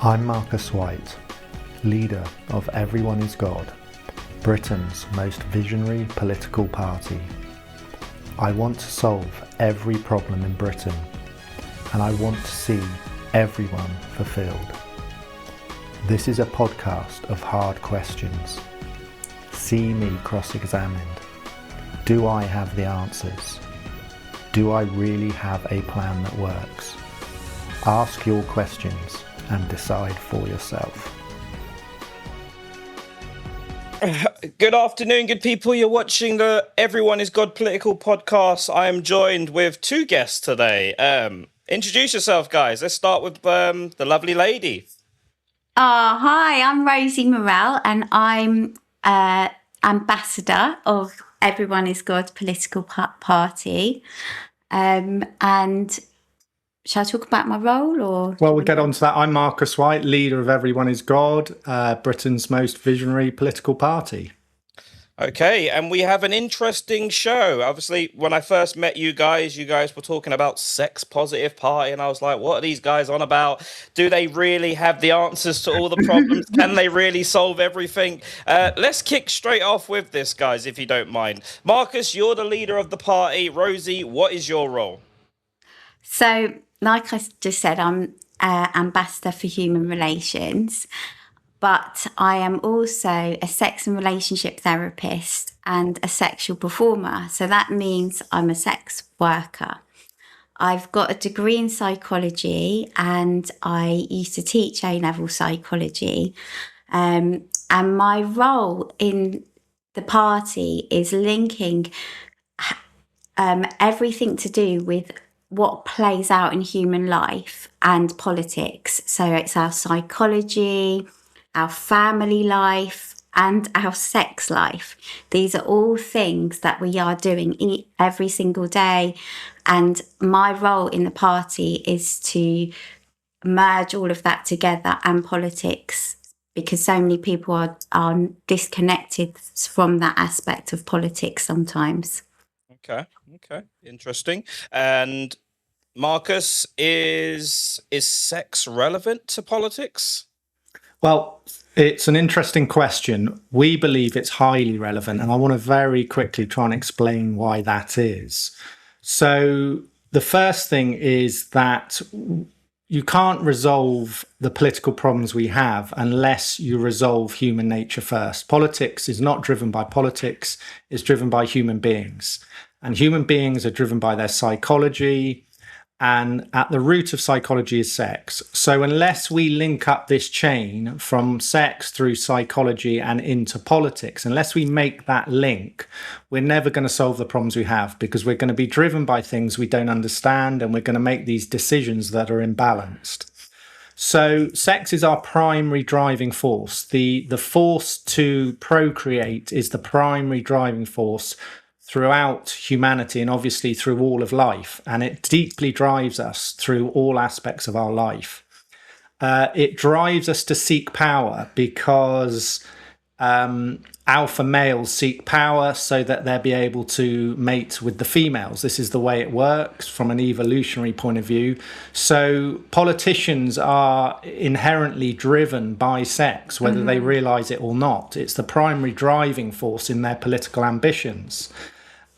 I'm Marcus White, leader of Everyone is God, Britain's most visionary political party. I want to solve every problem in Britain, and I want to see everyone fulfilled. This is a podcast of hard questions. See me cross-examined. Do I have the answers? Do I really have a plan that works? Ask your questions and decide for yourself. Good afternoon, good people. You're watching the Everyone is God political podcast. I am joined with two guests today. Introduce yourself, guys. Let's start with the lovely lady. Hi, I'm Rosie Morell, and I'm ambassador of Everyone is God political party. And shall I talk about my role, or? Well, we'll get on to that. I'm Marcus White, leader of Everyone is God, Britain's most visionary political party. Okay, and we have an interesting show. Obviously, when I first met you guys were talking about sex positive party, and I was like, what are these guys on about? Do they really have the answers to all the problems? Can they really solve everything? Let's kick straight off with this, guys, if you don't mind. Marcus, you're the leader of the party. Rosie, what is your role? So, like I just said, I'm ambassador for human relations. But I am also a sex and relationship therapist and a sexual performer. So that means I'm a sex worker. I've got a degree in psychology, and I used to teach A-level psychology. And my role in the party is linking everything to do with what plays out in human life and politics. So it's our psychology, our family life, and our sex life. These are all things that we are doing every single day. And my role in the party is to merge all of that together, and politics, because so many people are disconnected from that aspect of politics sometimes. Okay, interesting. And Marcus, is sex relevant to politics? Well, it's an interesting question. We believe it's highly relevant, and I want to very quickly try and explain why that is. So the first thing is that you can't resolve the political problems we have unless you resolve human nature first. Politics is not driven by politics, it's driven by human beings. And human beings are driven by their psychology, and at the root of psychology is sex. So unless we link up this chain from sex through psychology and into politics, unless we make that link, we're never going to solve the problems we have, because we're going to be driven by things we don't understand, and we're going to make these decisions that are imbalanced. So sex is our primary driving force. The force to procreate is the primary driving force throughout humanity, and obviously through all of life, and it deeply drives us through all aspects of our life. It drives us to seek power, because alpha males seek power so that they'll be able to mate with the females. This is the way it works from an evolutionary point of view. So politicians are inherently driven by sex, whether they realize it or not. It's the primary driving force in their political ambitions.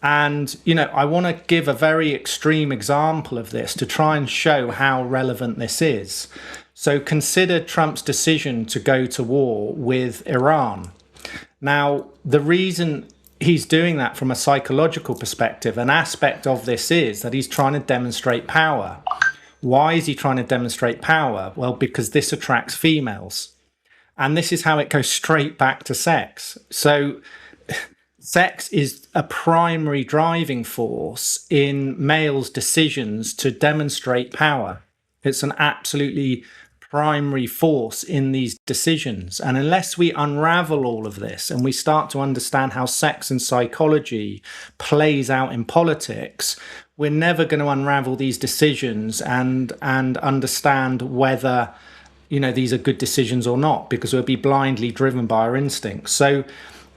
And, I want to give a very extreme example of this to try and show how relevant this is. So consider Trump's decision to go to war with Iran. Now, the reason he's doing that from a psychological perspective, an aspect of this is that he's trying to demonstrate power. Why is he trying to demonstrate power? Well, because this attracts females. And this is how it goes straight back to sex. So sex is a primary driving force in males' decisions to demonstrate power. It's an absolutely primary force in these decisions. And unless we unravel all of this and we start to understand how sex and psychology plays out in politics, we're never going to unravel these decisions and understand whether, these are good decisions or not, because we'll be blindly driven by our instincts. So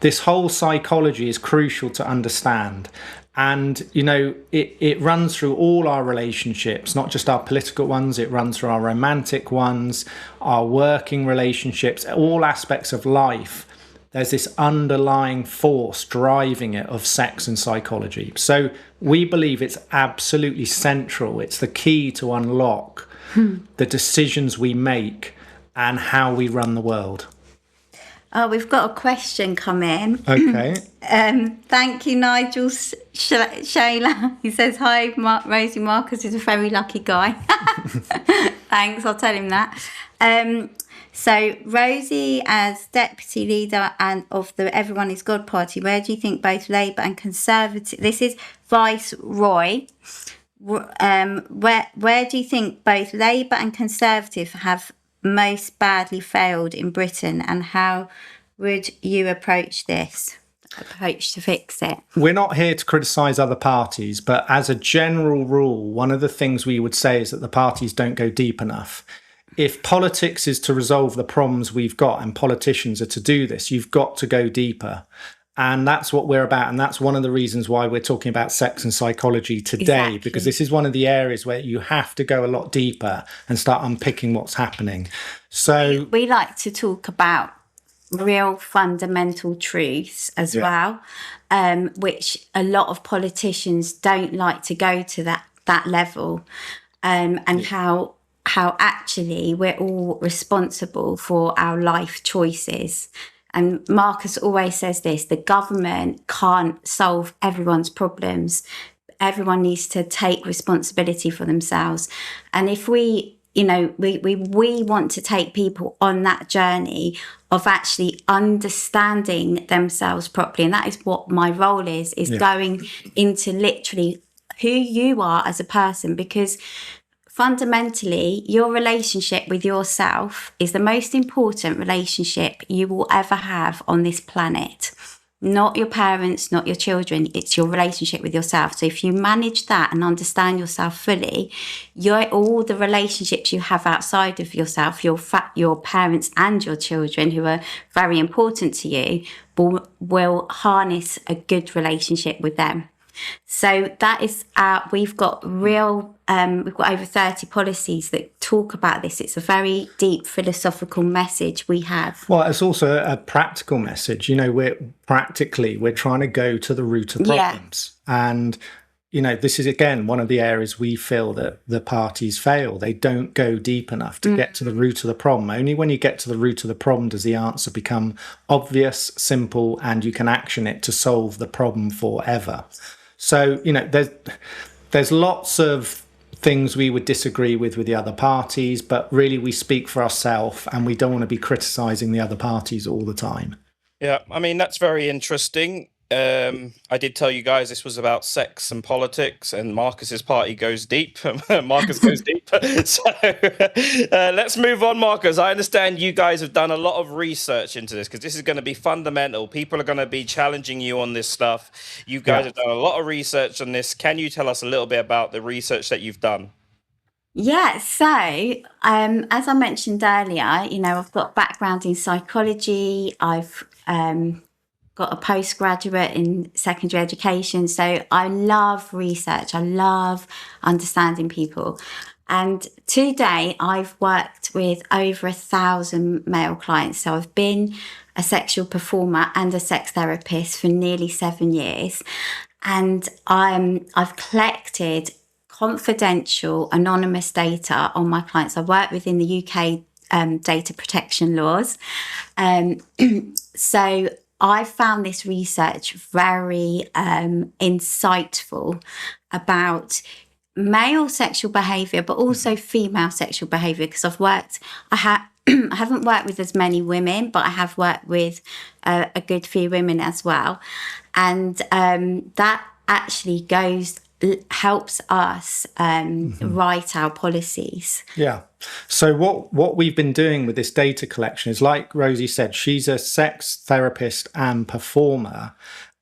this whole psychology is crucial to understand. And, it runs through all our relationships, not just our political ones, it runs through our romantic ones, our working relationships, all aspects of life. There's this underlying force driving it of sex and psychology. So we believe it's absolutely central. It's the key to unlock the decisions we make and how we run the world. Oh, we've got a question come in. Okay. Thank you, Nigel Shayla. He says, hi, Rosie. Marcus is a very lucky guy. Thanks, I'll tell him that. So, Rosie, as deputy leader and of the Everyone is God party, where do you think both Labour and Conservative... This is Viceroy. Where do you think both Labour and Conservative have most badly failed in Britain, and how would you approach to fix it? We're not here to criticise other parties, but as a general rule, one of the things we would say is that the parties don't go deep enough. If politics is to resolve the problems we've got and politicians are to do this, you've got to go deeper. And that's what we're about. And that's one of the reasons why we're talking about sex and psychology today, Exactly. because this is one of the areas where you have to go a lot deeper and start unpicking what's happening. So we like to talk about real fundamental truths as well, which a lot of politicians don't like to go to that level, and how actually we're all responsible for our life choices. And Marcus always says this: the government can't solve everyone's problems. Everyone needs to take responsibility for themselves. And if we want to take people on that journey of actually understanding themselves properly. And that is what my role is going into literally who you are as a person, because fundamentally, your relationship with yourself is the most important relationship you will ever have on this planet. Not your parents, not your children. It's your relationship with yourself. So if you manage that and understand yourself fully, all the relationships you have outside of yourself, your parents and your children, who are very important to you, will harness a good relationship with them. So that is we've got over 30 policies that talk about this. It's a very deep philosophical message we have. Well, it's also a practical message. We're trying to go to the root of problems. And, this is, again, one of the areas we feel that the parties fail. They don't go deep enough to get to the root of the problem. Only when you get to the root of the problem does the answer become obvious, simple, and you can action it to solve the problem forever. So, there's lots of things we would disagree with the other parties, but really we speak for ourselves and we don't want to be criticising the other parties all the time. Yeah, I mean, that's very interesting. I did tell you guys this was about sex and politics, and Marcus's party goes deep. Marcus goes deep. So let's move on, Marcus. I understand you guys have done a lot of research into this, because this is going to be fundamental. People are going to be challenging you on this stuff. You guys have done a lot of research on this. Can you tell us a little bit about the research that you've done? Yeah, so as I mentioned earlier, I've got background in psychology. I've got a postgraduate in secondary education. So I love research. I love understanding people. And today I've worked with over 1,000 male clients. So I've been a sexual performer and a sex therapist for nearly 7 years. And I've collected confidential, anonymous data on my clients. I work within the UK data protection laws. So I found this research very insightful about male sexual behaviour, but also female sexual behaviour, because I haven't worked with as many women, but I have worked with a good few women as well. And that actually helps us write our policies. Yeah. So what we've been doing with this data collection is, like Rosie said, she's a sex therapist and performer,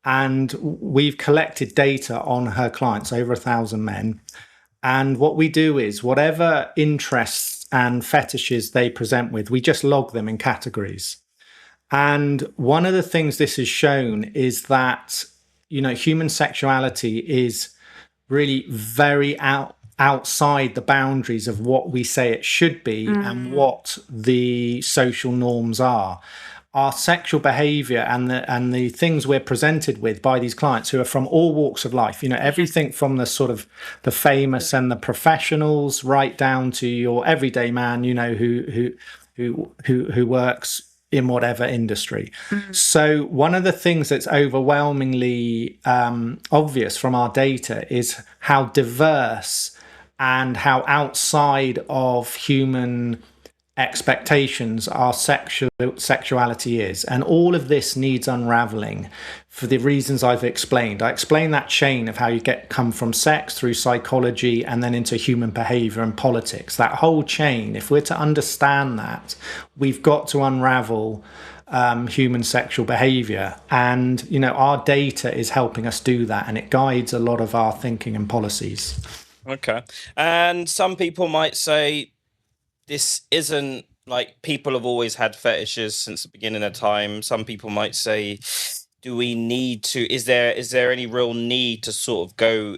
and we've collected data on her clients, over 1,000 men. And what we do is, whatever interests and fetishes they present with, we just log them in categories. And one of the things this has shown is that human sexuality is really very outside the boundaries of what we say it should be and what the social norms are. Our sexual behavior and the things we're presented with by these clients who are from all walks of life, everything from the sort of the famous and the professionals right down to your everyday man, who works in whatever industry. So one of the things that's overwhelmingly obvious from our data is how diverse and how outside of human expectations our sexuality is. And all of this needs unraveling for the reasons I've explained. I explained that chain of how you come from sex through psychology and then into human behavior and politics. That whole chain, if we're to understand that, we've got to unravel human sexual behavior. And, our data is helping us do that, and it guides a lot of our thinking and policies. Okay. And some people might say, this isn't like, people have always had fetishes since the beginning of time. Some people might say, do we need to, is there any real need to sort of go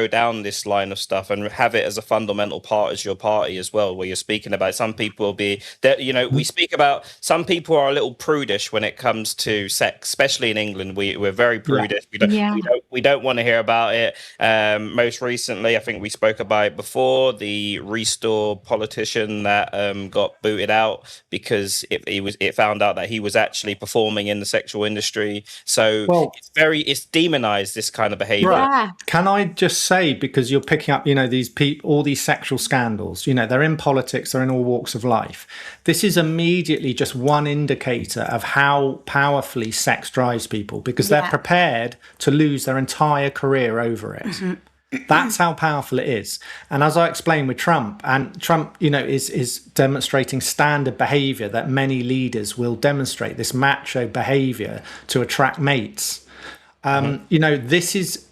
down this line of stuff and have it as a fundamental part as your party as well, where you're speaking about some people will be that, we speak about some people are a little prudish when it comes to sex, especially in England. We're very prudish. We don't want to hear about it. Most recently, I think we spoke about it before, the Restore politician that got booted out because it found out that he was actually performing in the sexual industry. So it's demonized, this kind of behavior. Right. Yeah. Can I just say, because you're picking up, these people, all these sexual scandals, they're in politics, they're in all walks of life. This is immediately just one indicator of how powerfully sex drives people, because they're prepared to lose their entire career over it. Mm-hmm. That's how powerful it is. And as I explained with Trump, is demonstrating standard behavior that many leaders will demonstrate, this macho behavior to attract mates. This is,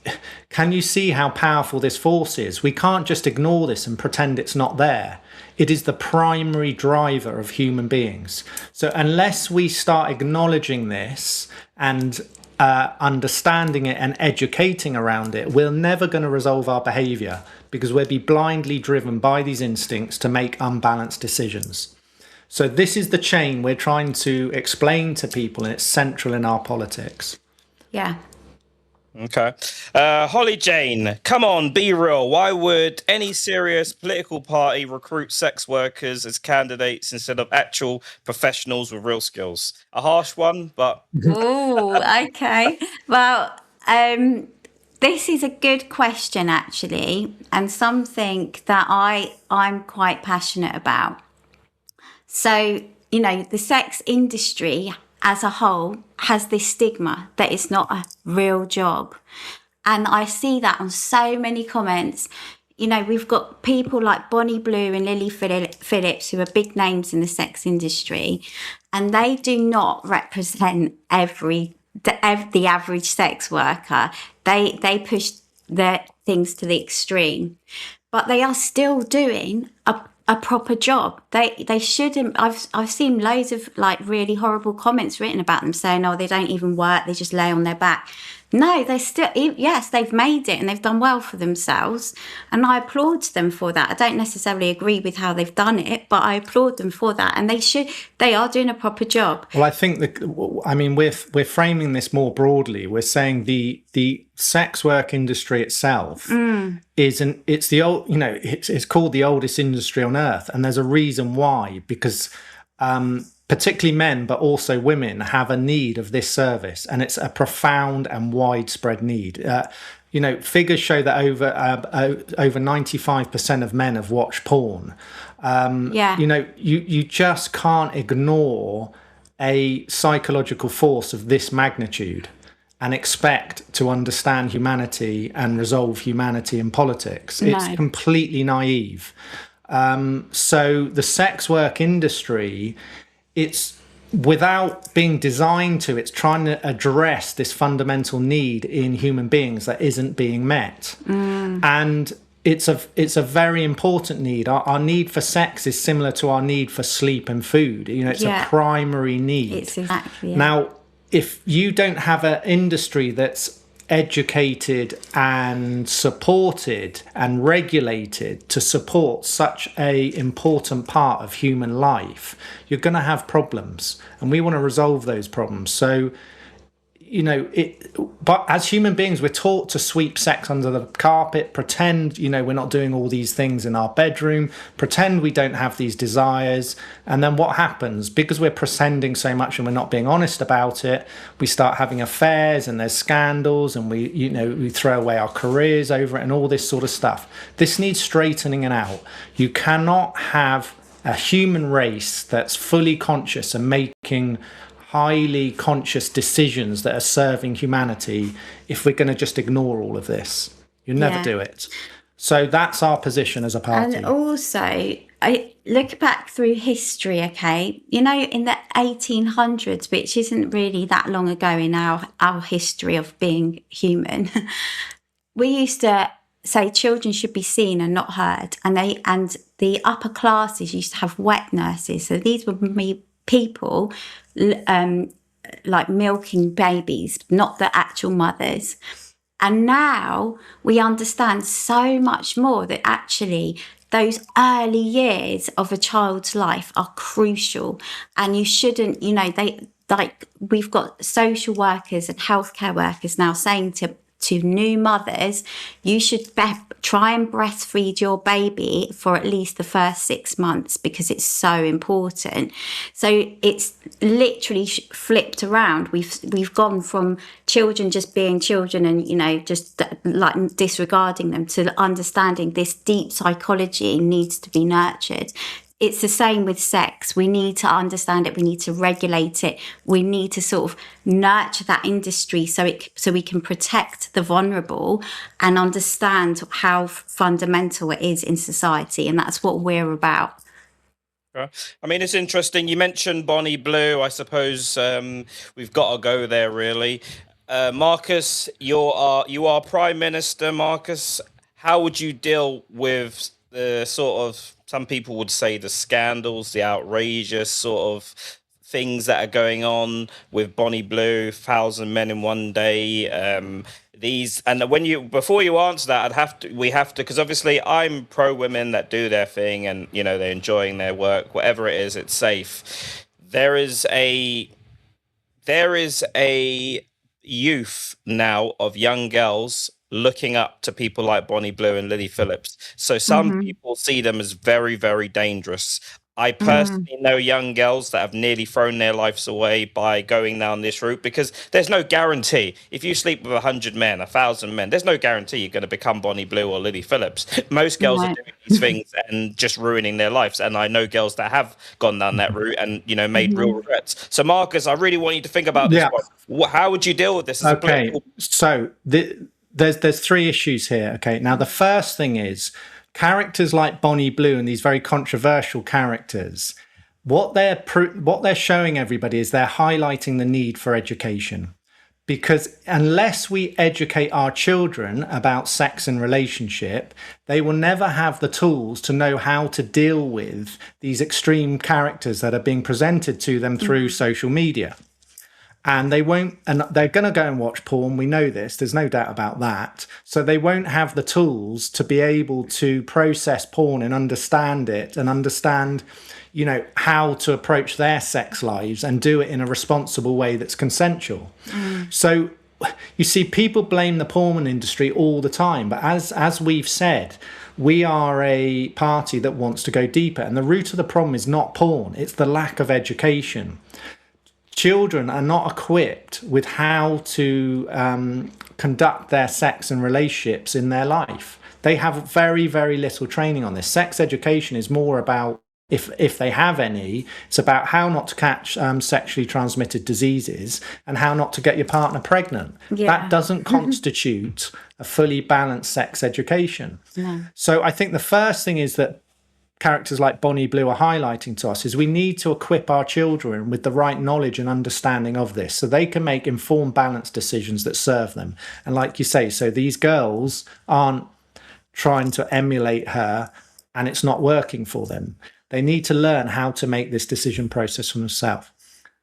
can you see how powerful this force is? We can't just ignore this and pretend it's not there. It is the primary driver of human beings. So unless we start acknowledging this and understanding it and educating around it, we're never going to resolve our behavior, because we'll be blindly driven by these instincts to make unbalanced decisions. So this is the chain we're trying to explain to people, and it's central in our politics. Yeah. Okay. Holly Jane, come on, be real. Why would any serious political party recruit sex workers as candidates instead of actual professionals with real skills? A harsh one, but... Oh, okay. Well, this is a good question, actually, and something that I'm quite passionate about. So, the sex industry as a whole has this stigma that it's not a real job. And I see that on so many comments. We've got people like Bonnie Blue and Lily Phillips, who are big names in the sex industry, and they do not represent the average sex worker. They push their things to the extreme, but they are still doing a proper job. They shouldn't. I've seen loads of really horrible comments written about them saying, "Oh, they don't even work. They just lay on their back." No, they still, yes, they've made it and they've done well for themselves. And I applaud them for that. I don't necessarily agree with how they've done it, but I applaud them for that. And they are doing a proper job. Well, I think we're framing this more broadly. We're saying the sex work industry itself it's called the oldest industry on earth. And there's a reason why, because, particularly men, but also women, have a need of this service, and it's a profound and widespread need. Figures show that over 95% of men have watched porn. You just can't ignore a psychological force of this magnitude and expect to understand humanity and resolve humanity in politics. No. It's completely naive. So the sex work industry, it's without being designed to, it's trying to address this fundamental need in human beings that isn't being met. And it's a very important need. Our need for sex is similar to our need for sleep and food. It's a primary need. It's exactly. Now, if you don't have an industry that's educated and supported and regulated to support such a important part of human life, you're going to have problems, and we want to resolve those problems. So but as human beings, we're taught to sweep sex under the carpet, pretend we're not doing all these things in our bedroom, pretend we don't have these desires. And then what happens? Because we're pretending so much and we're not being honest about it, we start having affairs, and there's scandals, and we throw away our careers over it, and all this sort of stuff. This needs straightening out. You cannot have a human race that's fully conscious and making highly conscious decisions that are serving humanity if we're going to just ignore all of this. You'll never do it. So that's our position as a party. And also, I look back through history, okay? In the 1800s, which isn't really that long ago in our history of being human, we used to say children should be seen and not heard. And the upper classes used to have wet nurses. So these were people like milking babies, not the actual mothers. And now we understand so much more that actually those early years of a child's life are crucial, and you shouldn't, we've got social workers and healthcare workers now saying to new mothers, you should try and breastfeed your baby for at least the first 6 months, because it's so important. So it's literally flipped around. We've gone from children just being children and just like disregarding them, to understanding this deep psychology needs to be nurtured. It's the same with sex. We need to understand it. We need to regulate it. We need to sort of nurture that industry so we can protect the vulnerable and understand how fundamental it is in society. And that's what we're about. I mean, it's interesting. You mentioned Bonnie Blue. I suppose we've got to go there, really. Marcus, you are Prime Minister. Marcus, how would you deal with the sort of, some people would say, the scandals, the outrageous sort of things that are going on with Bonnie Blue, 1,000 Men in One Day, these, and before you answer that, we have to, because obviously I'm pro women that do their thing, and they're enjoying their work, whatever it is, it's safe. There is a youth now of young girls looking up to people like Bonnie Blue and Lily Phillips. So some people see them as very, very dangerous. I personally know young girls that have nearly thrown their lives away by going down this route, because there's no guarantee. If you sleep with 100 men, 1,000 men, there's no guarantee you're going to become Bonnie Blue or Lily Phillips. Most girls are doing these things and just ruining their lives. And I know girls that have gone down that route and, made real regrets. So Marcus, I really want you to think about this one. How would you deal with this? Okay, so there's three issues here. Okay, now the first thing is, characters like Bonnie Blue and these very controversial characters, what they're showing everybody is they're highlighting the need for education. Because unless we educate our children about sex and relationship, they will never have the tools to know how to deal with these extreme characters that are being presented to them through social media. And they're going to go and watch porn. We know this. There's no doubt about that. So they won't have the tools to be able to process porn and understand it, and understand, how to approach their sex lives and do it in a responsible way that's consensual. So you see, people blame the porn industry all the time. But as we've said, we are a party that wants to go deeper. And the root of the problem is not porn. It's the lack of education. Children are not equipped with how to conduct their sex and relationships in their life. They have very, very little training on this. Sex education is more about, if they have any, it's about how not to catch sexually transmitted diseases and how not to get your partner pregnant. That doesn't constitute a fully balanced sex education. No. So I think the first thing is that characters like Bonnie Blue are highlighting to us is we need to equip our children with the right knowledge and understanding of this, so they can make informed, balanced decisions that serve them. And like you say, so these girls aren't trying to emulate her and it's not working for them. They need to learn how to make this decision process for themselves.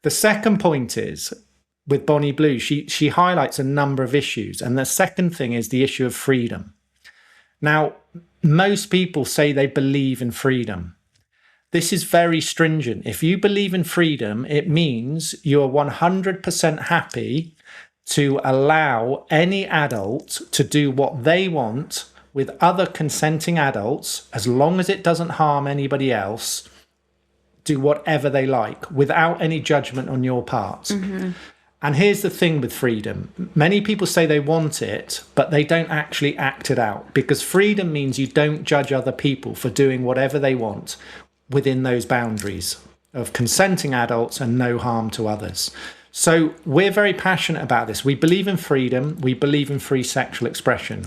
The second point is, with Bonnie Blue, she highlights a number of issues. And the second thing is the issue of freedom. Now, most people say they believe in freedom. This is very stringent. If you believe in freedom, it means you're 100% happy to allow any adult to do what they want with other consenting adults, as long as it doesn't harm anybody else, do whatever they like without any judgment on your part. And here's the thing with freedom. Many people say they want it, but they don't actually act it out, because freedom means you don't judge other people for doing whatever they want within those boundaries of consenting adults and no harm to others. So we're very passionate about this. We believe in freedom. We believe in free sexual expression.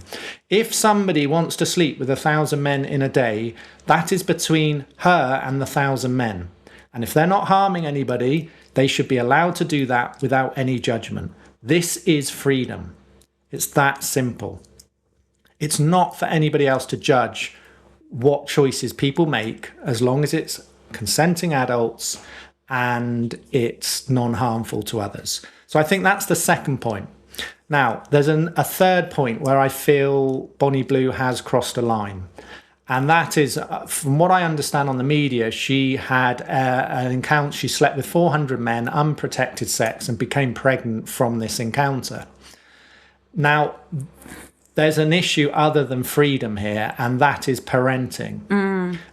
If somebody wants to sleep with 1,000 men in a day, that is between her and the 1,000 men. And if they're not harming anybody, they should be allowed to do that without any judgment. This is freedom. It's that simple. It's not for anybody else to judge what choices people make, as long as it's consenting adults and it's non-harmful to others. So I think that's the second point. Now, there's a third point where I feel Bonnie Blue has crossed a line. And that is, from what I understand on the media, she had an encounter. She slept with 400 men, unprotected sex, and became pregnant from this encounter. Now, there's an issue other than freedom here, and that is parenting.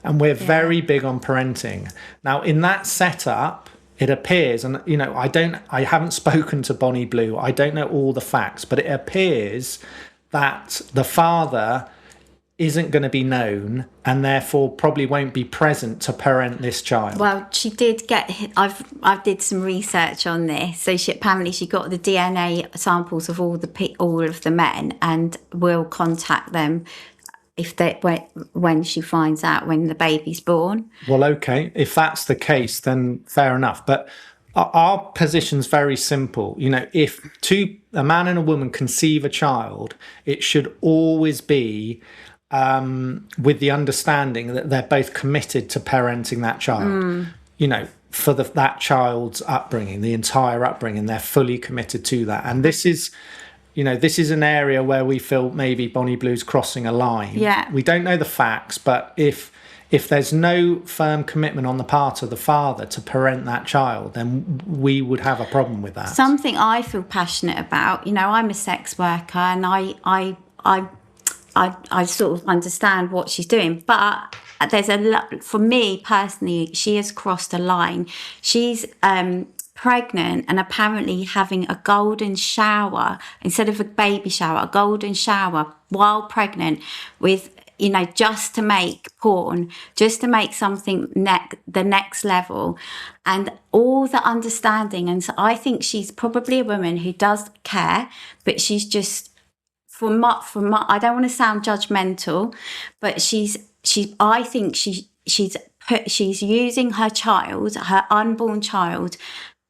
And we're very big on parenting. Now, in that setup, it appears, and I haven't spoken to Bonnie Blue. I don't know all the facts, but it appears that the father isn't going to be known and therefore probably won't be present to parent this child. Well, she did get. I did some research on this. So apparently she got the DNA samples of all of the men, and will contact them when she finds out when the baby's born. Well, okay, if that's the case, then fair enough. But our position's very simple. If a man and a woman conceive a child, it should always be with the understanding that they're both committed to parenting that child. For that child's upbringing, the entire upbringing, they're fully committed to that. And this is an area where we feel maybe Bonnie Blue's crossing a line. Yeah. We don't know the facts, but if there's no firm commitment on the part of the father to parent that child, then we would have a problem with that. Something I feel passionate about, I'm a sex worker, and I sort of understand what she's doing, but there's a lot, for me personally, she has crossed a line. She's pregnant and apparently having a golden shower instead of a baby shower, a golden shower while pregnant with, just to make porn, just to make something the next level, and all the understanding. And so I think she's probably a woman who does care, but she's just, I don't want to sound judgmental, but I think she's using her child, her unborn child,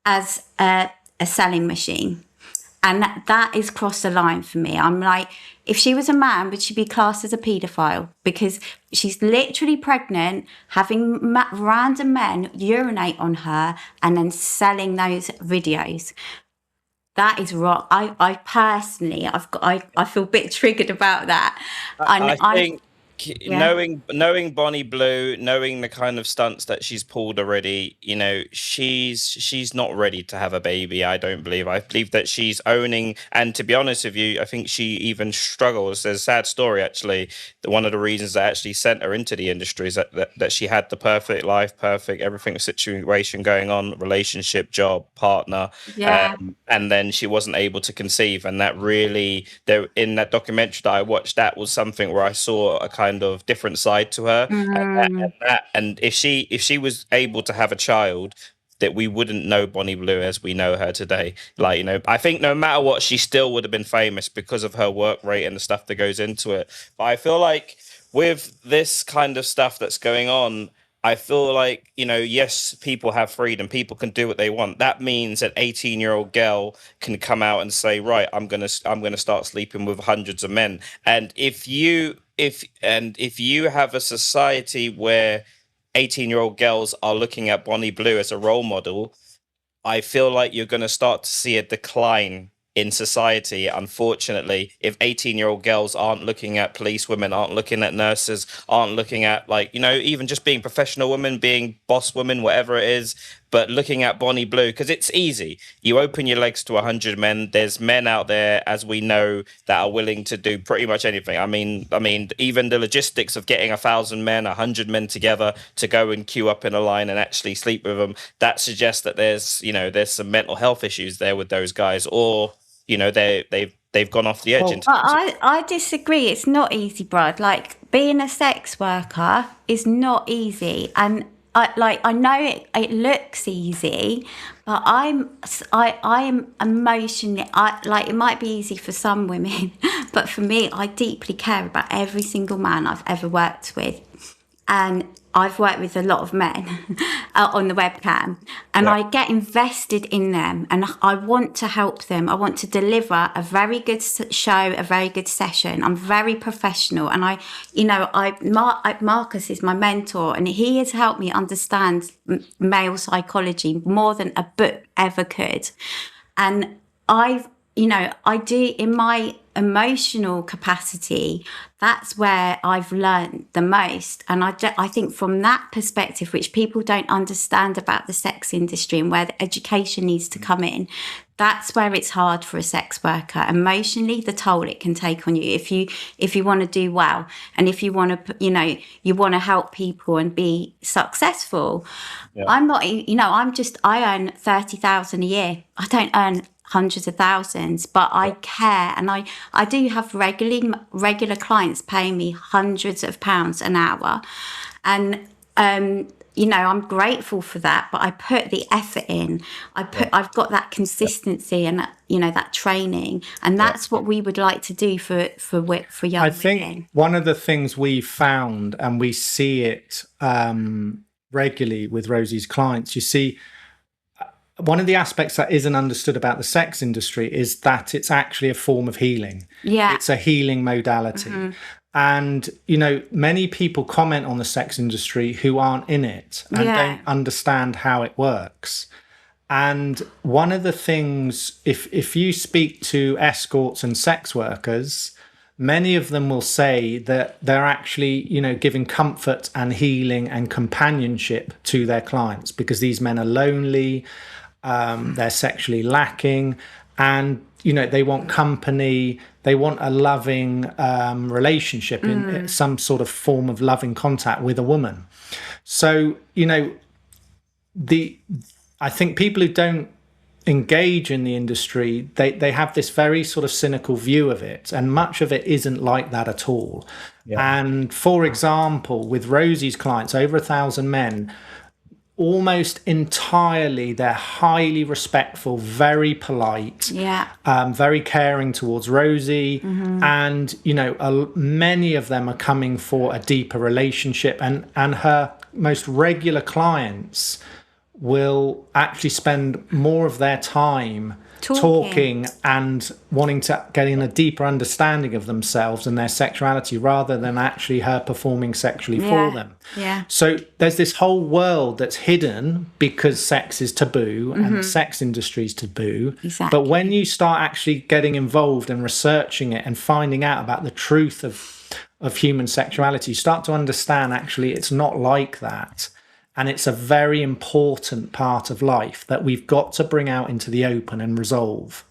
as a selling machine. And that is crossed the line for me. I'm like, if she was a man, would she be classed as a paedophile? Because she's literally pregnant, having random men urinate on her and then selling those videos. That is wrong. I personally, I feel a bit triggered about that. I think knowing Bonnie Blue, knowing the kind of stunts that she's pulled already, she's not ready to have a baby. I don't believe. I believe that she's owning, and to be honest with you, I think she even struggles. There's a sad story actually. That one of the reasons that actually sent her into the industry is that she had the perfect life, perfect everything, situation going on, relationship, job, partner, and then she wasn't able to conceive, and that really, there in that documentary that I watched, that was something where I saw a kind of different side to her. And if she was able to have a child, that we wouldn't know Bonnie Blue as we know her today. I think no matter what, she still would have been famous because of her work rate and the stuff that goes into it. But I feel like with this kind of stuff that's going on, I feel like, yes, people have freedom. People can do what they want. That means an 18-year-old girl can come out and say, right, I'm gonna start sleeping with hundreds of men. And if you have a society where 18-year-old girls are looking at Bonnie Blue as a role model, I feel like you're going to start to see a decline in society, unfortunately, if 18-year-old girls aren't looking at police women, aren't looking at nurses, aren't looking at, like, even just being professional women, being boss women, whatever it is, but looking at Bonnie Blue, because it's easy. You open your legs to 100 men. There's men out there, as we know, that are willing to do pretty much anything. I mean, even the logistics of getting 1,000 men, 100 men together to go and queue up in a line and actually sleep with them, that suggests that there's some mental health issues there with those guys, or they've gone off the edge. Well, But I disagree. It's not easy, Brad. Like, being a sex worker is not easy, and I know it looks easy, but I am emotionally, it might be easy for some women, but for me, I deeply care about every single man I've ever worked with. And I've worked with a lot of men on the webcam, and I get invested in them, and I want to help them. I want to deliver a very good show, a very good session. I'm very professional, and Marcus is my mentor, and he has helped me understand male psychology more than a book ever could. And I do, in my emotional capacity, that's where I've learned the most. And I think from that perspective, which people don't understand about the sex industry and where the education needs to come in, that's where it's hard for a sex worker. Emotionally, the toll it can take on you if you want to do well, and if you want to, you want to help people and be successful. Yeah. I'm not, I earn 30,000 a year. I don't earn hundreds of thousands, but I care, and I do have regular clients paying me hundreds of pounds an hour, and I'm grateful for that. But I put the effort in. I've got that consistency and that training, and that's what we would like to do for young women. I think one of the things we found, and we see it regularly with Rosie's clients, you see. One of the aspects that isn't understood about the sex industry is that it's actually a form of healing. Yeah. It's a healing modality. Mm-hmm. And, many people comment on the sex industry who aren't in it and don't understand how it works. And one of the things, if you speak to escorts and sex workers, many of them will say that they're actually, giving comfort and healing and companionship to their clients, because these men are lonely. They're sexually lacking, and they want company, they want a loving relationship in some sort of form of loving contact with a woman. So I think people who don't engage in the industry, they have this very sort of cynical view of it, and much of it isn't like that at all. And for example, with Rosie's clients, over 1,000 men, almost entirely they're highly respectful, very polite, very caring towards Rosie, and many of them are coming for a deeper relationship, and her most regular clients will actually spend more of their time talking and wanting to get in a deeper understanding of themselves and their sexuality, rather than actually her performing sexually for them. So there's this whole world that's hidden because sex is taboo and the sex industry is taboo. But when you start actually getting involved and researching it and finding out about the truth of human sexuality, you start to understand actually it's not like that. And it's a very important part of life that we've got to bring out into the open and resolve.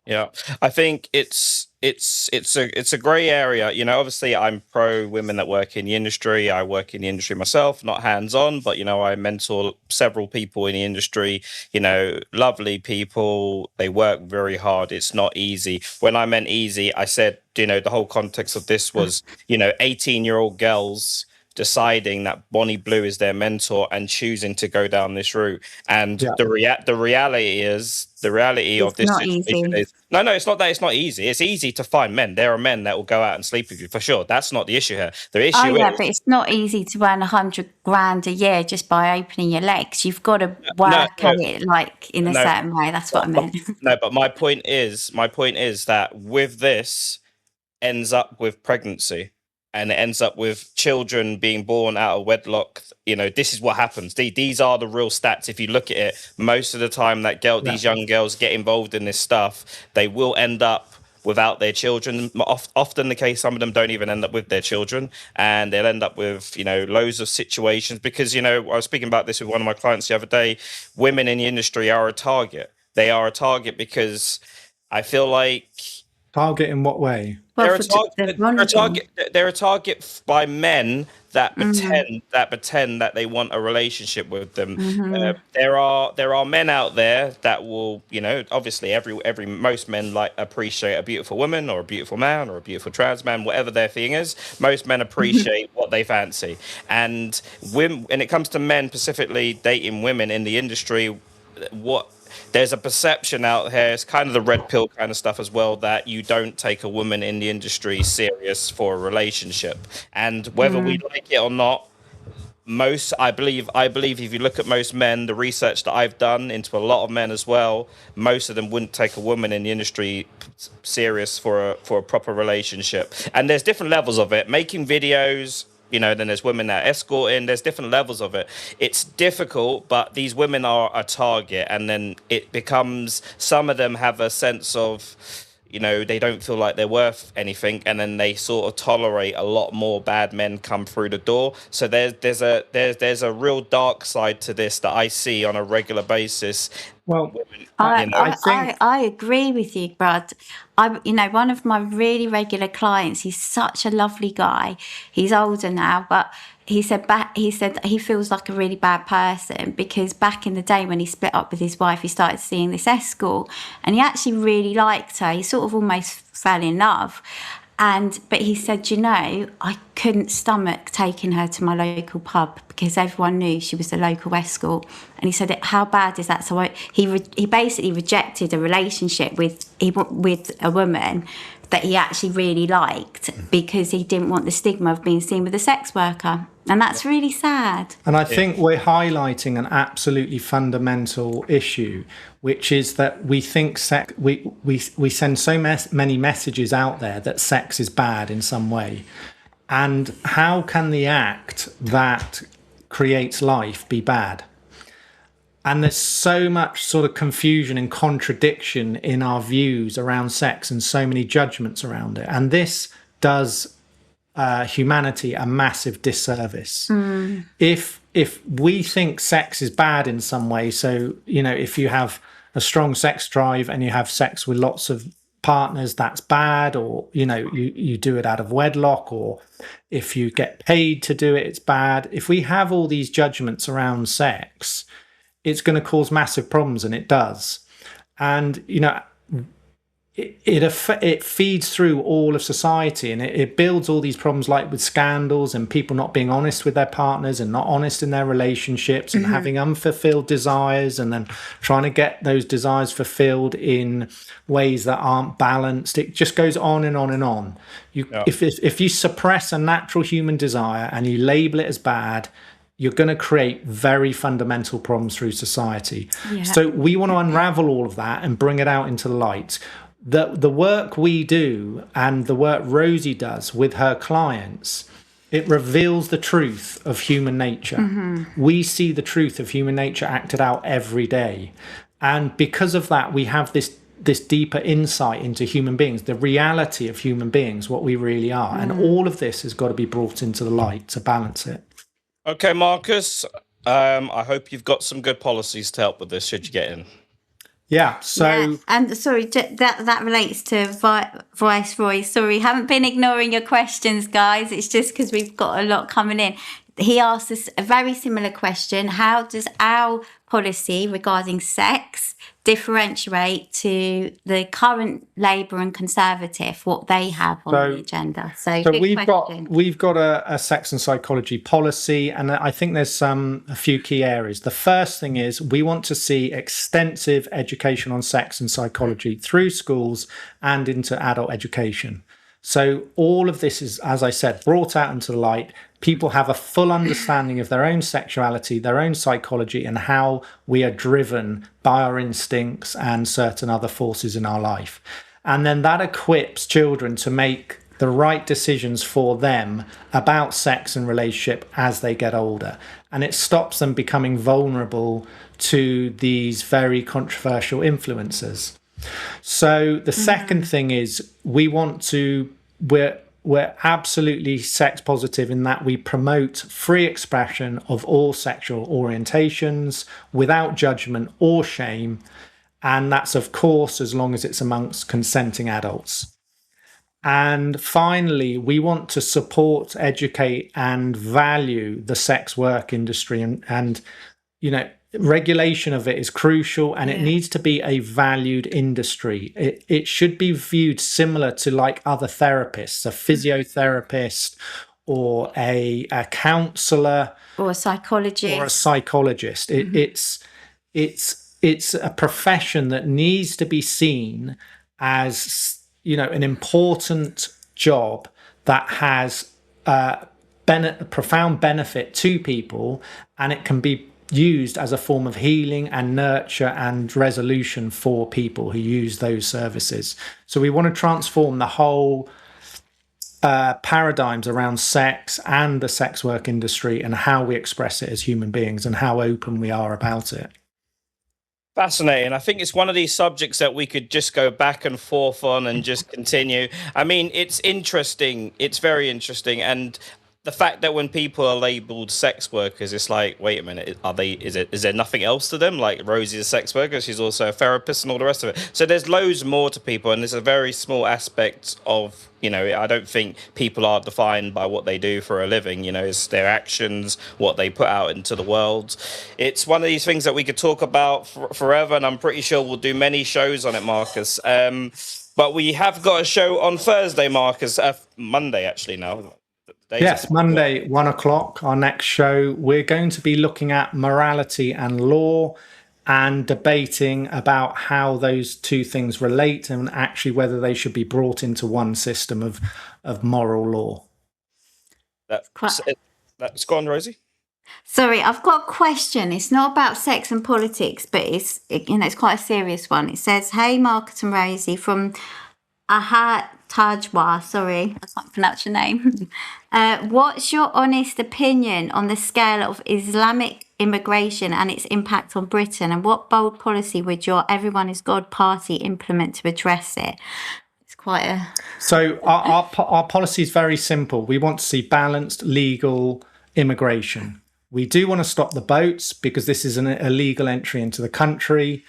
Yeah, I think it's a grey area. Obviously I'm pro women that work in the industry. I work in the industry myself, not hands-on, but I mentor several people in the industry. Lovely people. They work very hard. It's not easy. When I meant easy, I said the whole context of this was 18-year-old girls deciding that Bonnie Blue is their mentor and choosing to go down this route. And the reality of this situation is it's not that it's not easy. It's easy to find men. There are men that will go out and sleep with you for sure. That's not the issue here. The issue is, but it's not easy to earn 100 grand a year just by opening your legs. You've got to work at it in a certain way. That's what I meant. But my point is that with this ends up with pregnancy. and it ends up with children being born out of wedlock, this is what happens. These are the real stats. If you look at it, most of the time that these young girls get involved in this stuff, they will end up without their children. Often the case, some of them don't even end up with their children, and they'll end up with loads of situations. Because I was speaking about this with one of my clients the other day. Women in the industry are a target. They are a target because I feel like Target in what way? they're a target. They're a target by men that pretend that they want a relationship with them. There are men out there that will, obviously most men appreciate a beautiful woman or a beautiful man or a beautiful trans man, whatever their thing is. Most men appreciate what they fancy, and when it comes to men specifically dating women in the industry, there's a perception out here, it's kind of the red pill kind of stuff as well, that you don't take a woman in the industry serious for a relationship. And whether we like it or not, I believe if you look at most men, the research that I've done into a lot of men as well, most of them wouldn't take a woman in the industry serious for a proper relationship. And there's different levels of it. Making videos, then there's women that are escorting. There's different levels of it. It's difficult, but these women are a target, and then it becomes, some of them have a sense of, they don't feel like they're worth anything, and then they sort of tolerate a lot more bad men come through the door. So there's a real dark side to this that I see on a regular basis. Well, I agree with you, Brad. One of my really regular clients, he's such a lovely guy. He's older now, but he said he feels like a really bad person because back in the day when he split up with his wife, he started seeing this escort, and he actually really liked her. He sort of almost fell in love. But he said, I couldn't stomach taking her to my local pub because everyone knew she was the local escort. And he said, how bad is that? So he basically rejected a relationship with a woman that he actually really liked because he didn't want the stigma of being seen with a sex worker. And that's really sad. And I think we're highlighting an absolutely fundamental issue, which is that we think we send so many messages out there that sex is bad in some way. And how can the act that creates life be bad? And there's so much sort of confusion and contradiction in our views around sex and so many judgments around it. And this does humanity a massive disservice. If we think sex is bad in some way, so if you have a strong sex drive and you have sex with lots of partners, that's bad, or you do it out of wedlock, or if you get paid to do it, it's bad. If we have all these judgments around sex, it's going to cause massive problems, and it does. And it feeds through all of society, and it builds all these problems, like with scandals and people not being honest with their partners and not honest in their relationships, and having unfulfilled desires, and then trying to get those desires fulfilled in ways that aren't balanced. It just goes on and on and on. If you suppress a natural human desire and you label it as bad, you're going to create very fundamental problems through society. Yeah. So we want to unravel all of that and bring it out into the light. The work we do and the work Rosie does with her clients, it reveals the truth of human nature. We see the truth of human nature acted out every day. And because of that, we have this deeper insight into human beings, the reality of human beings, what we really are. And all of this has got to be brought into the light to balance it. Okay, Marcus, I hope you've got some good policies to help with this, should you get in. Yeah, so... Yeah. And sorry, that relates to Viceroy. Sorry, haven't been ignoring your questions, guys. It's just because we've got a lot coming in. He asked us a very similar question. How does our policy regarding sex differentiate to the current Labour and Conservative, what they have on the agenda? So we've got a sex and psychology policy, and I think there's a few key areas. The first thing is we want to see extensive education on sex and psychology through schools and into adult education. So all of this is, as I said, brought out into the light. People have a full understanding of their own sexuality, their own psychology, and how we are driven by our instincts and certain other forces in our life. And then that equips children to make the right decisions for them about sex and relationship as they get older. And it stops them becoming vulnerable to these very controversial influences. So the second thing is we're absolutely sex positive in that we promote free expression of all sexual orientations without judgment or shame. And that's, of course, as long as it's amongst consenting adults. And finally, we want to support, educate, and value the sex work industry. And regulation of it is crucial, and it needs to be a valued industry. It should be viewed similar to like other therapists, a physiotherapist or a counselor Or a psychologist. It's a profession that needs to be seen as an important job that has profound benefit to people, and it can be used as a form of healing and nurture and resolution for people who use those services. So we want to transform the whole paradigms around sex and the sex work industry and how we express it as human beings and how open we are about it. Fascinating. I think it's one of these subjects that we could just go back and forth on and just continue. I mean, it's interesting. It's very interesting. And the fact that when people are labeled sex workers, it's like, wait a minute, is there nothing else to them? Like Rosie's a sex worker, she's also a therapist and all the rest of it. So there's loads more to people, and there's a very small aspect of, I don't think people are defined by what they do for a living. It's their actions, what they put out into the world. It's one of these things that we could talk about forever, and I'm pretty sure we'll do many shows on it, Marcus. But we have got a show on Thursday, Marcus, Monday actually now. Yes, Monday, 1:00, our next show. We're going to be looking at morality and law and debating about how those two things relate and actually whether they should be brought into one system of moral law. That's gone, Rosie. Sorry, I've got a question. It's not about sex and politics, but it's quite a serious one. It says, "Hey, Marcus and Rosie from Tajwa, sorry, I can't pronounce your name. What's your honest opinion on the scale of Islamic immigration and its impact on Britain? And what bold policy would your Everyone is God party implement to address it?" It's quite a... So our policy is very simple. We want to see balanced, legal immigration. We do want to stop the boats because this is an illegal entry into the country.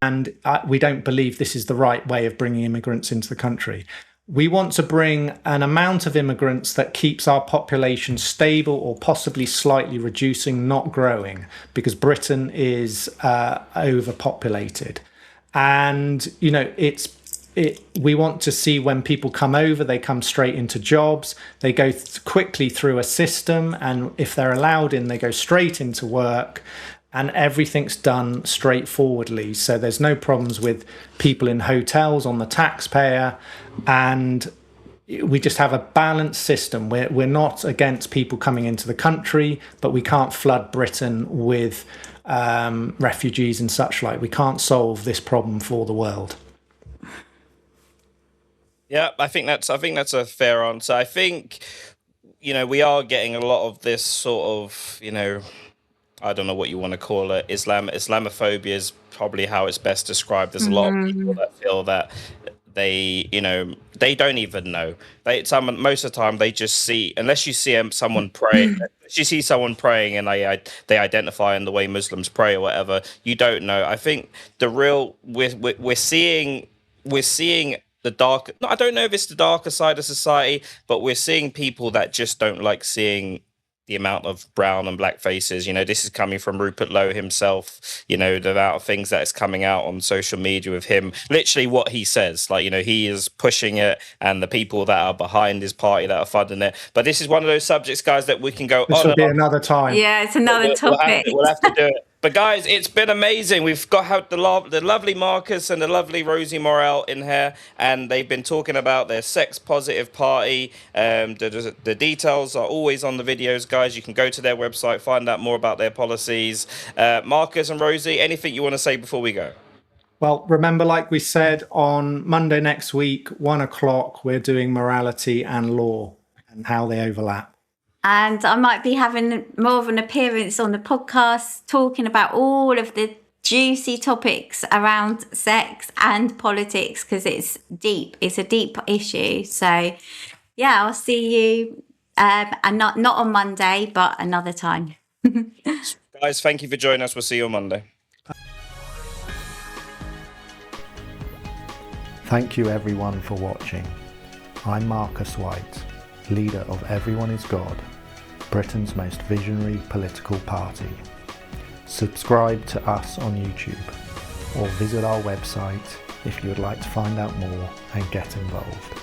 And we don't believe this is the right way of bringing immigrants into the country. We want to bring an amount of immigrants that keeps our population stable or possibly slightly reducing, not growing, because Britain is overpopulated. And, we want to see when people come over, they come straight into jobs. They go quickly through a system. And if they're allowed in, they go straight into work. And everything's done straightforwardly. So there's no problems with people in hotels on the taxpayer. And we just have a balanced system. We're not against people coming into the country, but we can't flood Britain with refugees and such like. We can't solve this problem for the world. Yeah, I think that's a fair answer. I think, we are getting a lot of this sort of, I don't know what you want to call it. Islamophobia is probably how it's best described. There's a lot of people that feel that they don't even know. Most of the time they just see, unless you see someone praying, unless you see someone praying and they identify in the way Muslims pray or whatever, you don't know. I think we're seeing the dark. I don't know if it's the darker side of society, but we're seeing people that just don't like seeing the amount of brown and black faces. This is coming from Rupert Lowe himself, the amount of things that is coming out on social media with him, literally what he says, he is pushing it, and the people that are behind his party that are funding it. But this is one of those subjects, guys, that we can go this will be another time. Yeah, it's another topic. We'll have to do it. But guys, it's been amazing. We've got the lovely Marcus and the lovely Rosie Morel in here, and they've been talking about their sex positive party. The details are always on the videos, guys. You can go to their website, find out more about their policies. Marcus and Rosie, anything you want to say before we go? Well, remember, like we said, on Monday next week, 1 o'clock, we're doing morality and law and how they overlap. And I might be having more of an appearance on the podcast talking about all of the juicy topics around sex and politics, because it's deep. It's a deep issue. So, yeah, I'll see you, and not on Monday, but another time. Guys, thank you for joining us. We'll see you on Monday. Thank you everyone for watching. I'm Marcus White, leader of Everyone is God, Britain's most visionary political party. Subscribe to us on YouTube or visit our website if you would like to find out more and get involved.